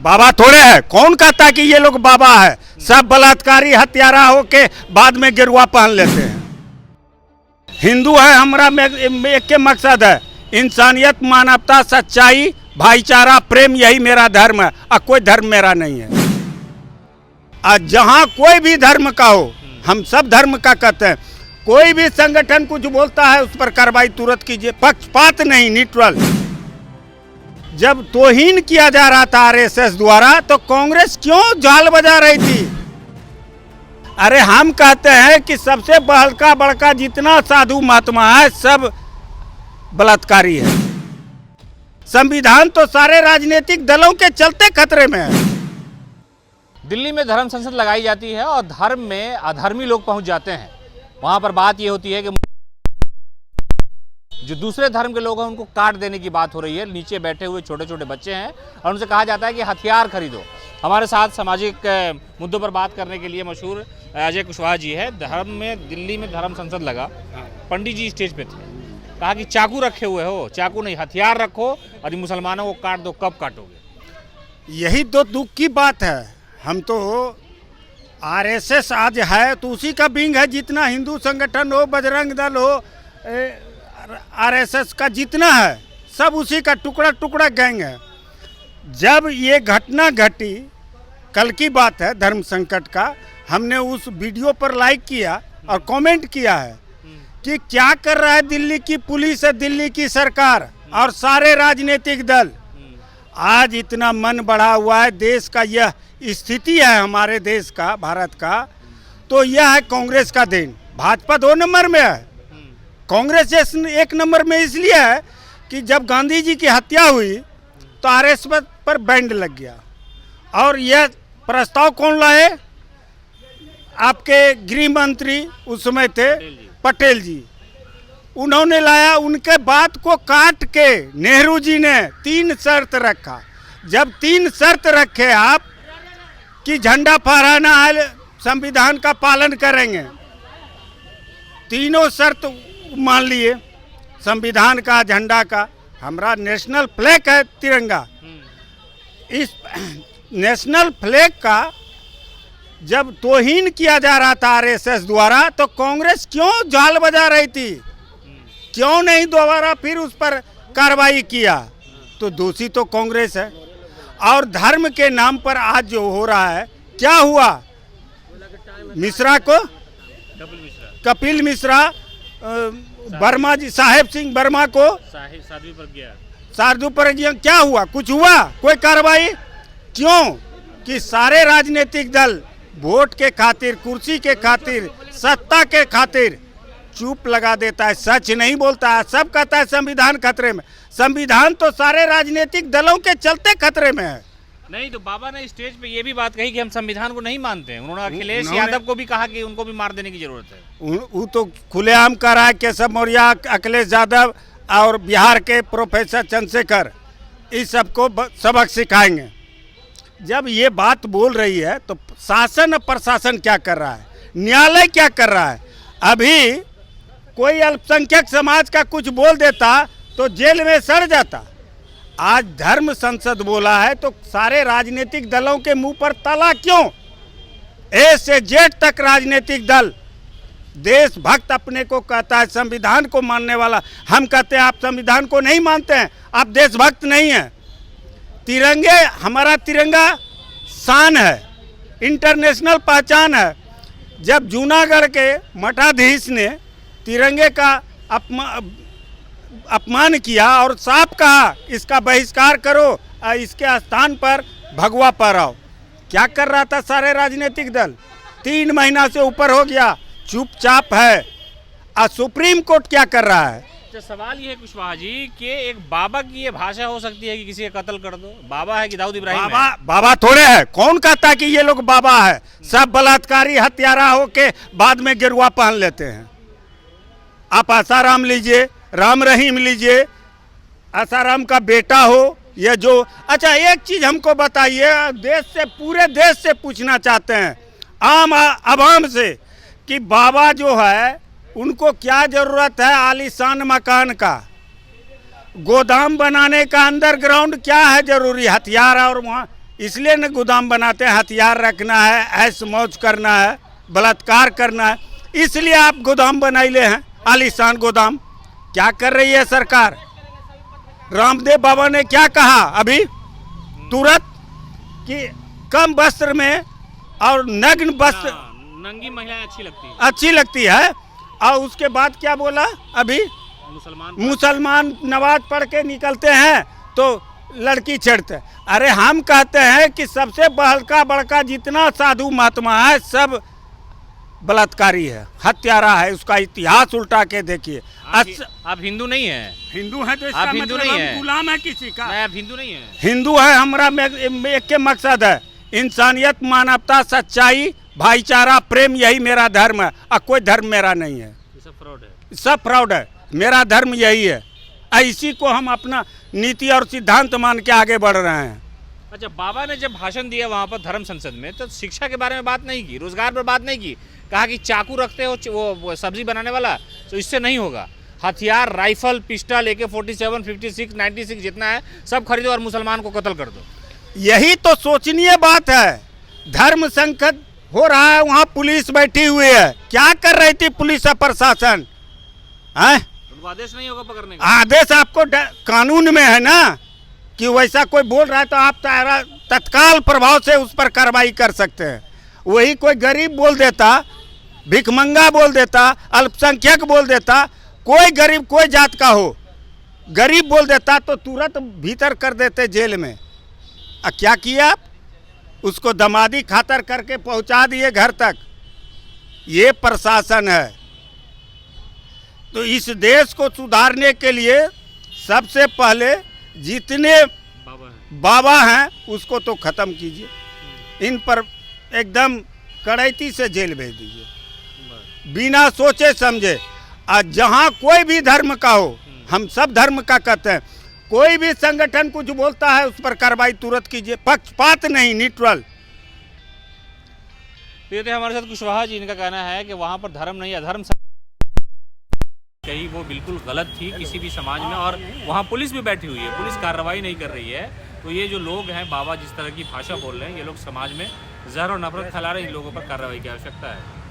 बाबा थोड़े है। कौन कहता कि ये लोग बाबा है? सब बलात्कारी हत्यारा होके बाद में गेरुआ पहन लेते हैं। हिंदू है हमारा एक के मकसद है इंसानियत, मानवता, सच्चाई, भाईचारा, प्रेम, यही मेरा धर्म है। और कोई धर्म मेरा नहीं है। आज जहाँ कोई भी धर्म का हो, हम सब धर्म का कहते हैं, कोई भी संगठन कुछ बोलता है उस पर कार्रवाई तुरंत कीजिए, पक्षपात नहीं, न्यूट्रल। जब तौहीन किया जा रहा था आरएसएस द्वारा तो कांग्रेस क्यों झाल बजा रही थी? अरे हम कहते हैं कि सबसे बड़का बड़का जितना साधु महात्मा है सब बलात्कारी है। संविधान तो सारे राजनीतिक दलों के चलते खतरे में है। दिल्ली में धर्म संसद लगाई जाती है और धर्म में अधर्मी लोग पहुंच जाते हैं। वहां पर बात यह होती है कि जो दूसरे धर्म के लोग हैं उनको काट देने की बात हो रही है। नीचे बैठे हुए छोटे छोटे बच्चे हैं और उनसे कहा जाता है कि हथियार खरीदो। हमारे साथ सामाजिक मुद्दों पर बात करने के लिए मशहूर अजय कुशवाहा जी है। दिल्ली में धर्म संसद लगा, पंडित जी स्टेज पे थे, कहा कि चाकू रखे हुए हो, चाकू नहीं हथियार रखो और मुसलमानों को काट दो। कब काटोगे? यही तो दुख की बात है। हम तो आरएसएस आज है तो उसी का विंग है। जितना हिंदू संगठन हो, बजरंग दल हो, आरएसएस का जितना है सब उसी का टुकड़ा टुकड़ा गैंग है। जब ये घटना घटी, कल की बात है धर्म संकट का, हमने उस वीडियो पर लाइक किया और कमेंट किया है कि क्या कर रहा है दिल्ली की पुलिस है, दिल्ली की सरकार और सारे राजनीतिक दल। आज इतना मन बढ़ा हुआ है, देश का यह स्थिति है हमारे देश का, भारत का, तो यह है कांग्रेस का देन। भाजपा 2 नंबर में है, कांग्रेस 1 नंबर में इसलिए है कि जब गांधी जी की हत्या हुई तो आरएसएस पर बैंड लग गया। और यह प्रस्ताव कौन लाए? आपके गृह मंत्री उस समय थे पटेल जी, उन्होंने लाया। उनके बात को काट के नेहरू जी ने 3 शर्त रखा। जब 3 शर्त रखे आप कि झंडा फहराना है, संविधान का पालन करेंगे, तीनों शर्त मान लिए। संविधान का, झंडा का, हमारा नेशनल फ्लैग है तिरंगा। इस नेशनल फ्लैग का जब तौहीन किया जा रहा था आरएसएस द्वारा तो कांग्रेस क्यों झाल बजा रही थी? क्यों नहीं दोबारा फिर उस पर कार्रवाई किया? तो दोषी तो कांग्रेस है। और धर्म के नाम पर आज जो हो रहा है, क्या हुआ? मिश्रा को, कपिल मिश्रा, वर्मा जी, साहेब सिंह वर्मा को साधु प्रज्ञा, क्या हुआ? कुछ हुआ? कोई कार्रवाई क्यों? कि सारे राजनीतिक दल वोट के खातिर, कुर्सी के खातिर, सत्ता के खातिर चुप लगा देता है, सच नहीं बोलता है। सब कहता है संविधान खतरे में। संविधान तो सारे राजनीतिक दलों के चलते खतरे में है। नहीं तो बाबा ने स्टेज पे ये भी बात कही कि हम संविधान को नहीं मानते हैं। उन्होंने अखिलेश यादव को भी कहा कि उनको भी मार देने की जरूरत है। वो तो खुलेआम कर रहा है केशव मौर्य, अखिलेश यादव और बिहार के प्रोफेसर चंद्रशेखर, इस सबको सबक सिखाएंगे। जब ये बात बोल रही है तो शासन और प्रशासन क्या कर रहा है, न्यायालय क्या कर रहा है? अभी कोई अल्पसंख्यक समाज का कुछ बोल देता तो जेल में सड़ जाता। आज धर्म संसद बोला है तो सारे राजनीतिक दलों के मुंह पर ताला क्यों? ए से जेड तक राजनीतिक दल देशभक्त अपने को कहता है, संविधान को मानने वाला। हम कहते हैं आप संविधान को नहीं मानते हैं, आप देशभक्त नहीं हैं। तिरंगे, हमारा तिरंगा शान है, इंटरनेशनल पहचान है। जब जूनागढ़ के मठाधीश ने तिरंगे का अपमान किया और साफ कहा इसका बहिष्कार करो, इसके स्थान पर भगवा फहराओ, क्या कर रहा था सारे राजनीतिक दल? 3 महीना से ऊपर हो गया, चुपचाप है। और सुप्रीम कोर्ट क्या कर रहा है? तो सवाल ये है कुशवाहा जी कि एक बाबा की ये भाषा हो सकती है कि किसी का कत्ल कर दो? बाबा है कि दाऊद इब्राहिम? बाबा थोड़े है। कौन कहता कि ये लोग बाबा है? सब बलात्कारी हत्यारा होके बाद में गेरुआ पहन लेते हैं। आप आसाराम लीजिए, राम रहीम लीजिए, आसाराम का बेटा हो, ये जो। अच्छा एक चीज हमको बताइए, देश से, पूरे देश से पूछना चाहते हैं, आम आवाम से, कि बाबा जो है उनको क्या जरूरत है आलीशान मकान का? गोदाम बनाने का अंडरग्राउंड क्या है जरूरी? हथियार और वहाँ इसलिए न गोदाम बनाते हैं, हथियार रखना है, ऐश मौज करना है, बलात्कार करना है, इसलिए आप गोदाम बनाइले हैं, आलीशान गोदाम। क्या कर रही है सरकार? रामदेव बाबा ने क्या कहा अभी तुरंत कि कम वस्त्र में और नग्न वस्त्र नंगी महिलाएं अच्छी लगती है, और उसके बाद क्या बोला अभी? मुसलमान नमाज पढ़ के निकलते हैं तो लड़की छेड़ते। अरे हम कहते हैं कि सबसे बड़का जितना साधु महात्मा है सब बलात्कारी है, हत्यारा है, उसका इतिहास उल्टा के देखिए। आप हिंदू नहीं है? हिंदू है तो इसका आप हिंदू मतलब नहीं हम है? गुलाम है किसी का? नहीं, आप हिंदू नहीं है। हिंदू है, हमारा एक के मकसद है इंसानियत, मानवता, सच्चाई, भाईचारा, प्रेम, यही मेरा धर्म है। और कोई धर्म मेरा नहीं है, सब फ्रॉड है, सब फ्रॉड है। मेरा धर्म यही है, इसी को हम अपना नीति और सिद्धांत मान के आगे बढ़ रहे हैं। अच्छा, बाबा ने जब भाषण दिया वहाँ पर धर्म संसद में, तो शिक्षा के बारे में बात नहीं की, रोजगार पर बात नहीं की। कहा कि चाकू रखते हो वो सब्जी बनाने वाला, तो इससे नहीं होगा। हथियार, राइफल, पिस्टल, AK-47, 56, 96 जितना है सब खरीदो और मुसलमान को कत्ल कर दो। यही तो सोचनीय बात है। धर्म संकट हो रहा है, वहाँ पुलिस बैठी हुई है। क्या कर रही थी पुलिस और प्रशासन? उनको आदेश नहीं होगा पकड़ने का? आदेश आपको कानून में है ना कि वैसा कोई बोल रहा है तो आप तत्काल प्रभाव से उस पर कार्रवाई कर सकते हैं। वही कोई गरीब बोल देता, भिखमंगा बोल देता, अल्पसंख्यक बोल देता, कोई गरीब कोई जात का हो, गरीब बोल देता तो तुरंत भीतर कर देते जेल में। क्या किया आप? उसको दमादी खातर करके पहुंचा दिए घर तक। ये प्रशासन है। तो इस देश को सुधारने के लिए सबसे पहले जितने बाबा हैं उसको तो खत्म कीजिए, इन पर एकदम कड़ैती से जेल भेज दीजिए बिना सोचे समझे। और जहाँ कोई भी धर्म का हो, हम सब धर्म का कहते हैं, कोई भी संगठन कुछ बोलता है उस पर कार्रवाई तुरंत कीजिए, पक्षपात नहीं, न्यूट्रल। तो ये थे हमारे साथ कुशवाहा जी। इनका कहना है कि वहाँ पर धर्म नहीं, अधर्म कहीं वो बिल्कुल गलत थी किसी भी समाज में, और वहाँ पुलिस भी बैठी हुई है, पुलिस कार्रवाई नहीं कर रही है। तो ये जो लोग हैं, बाबा जिस तरह की भाषा बोल रहे हैं, ये लोग समाज में जहर और नफरत फैला रहे हैं, इन लोगों पर कार्रवाई की आवश्यकता है।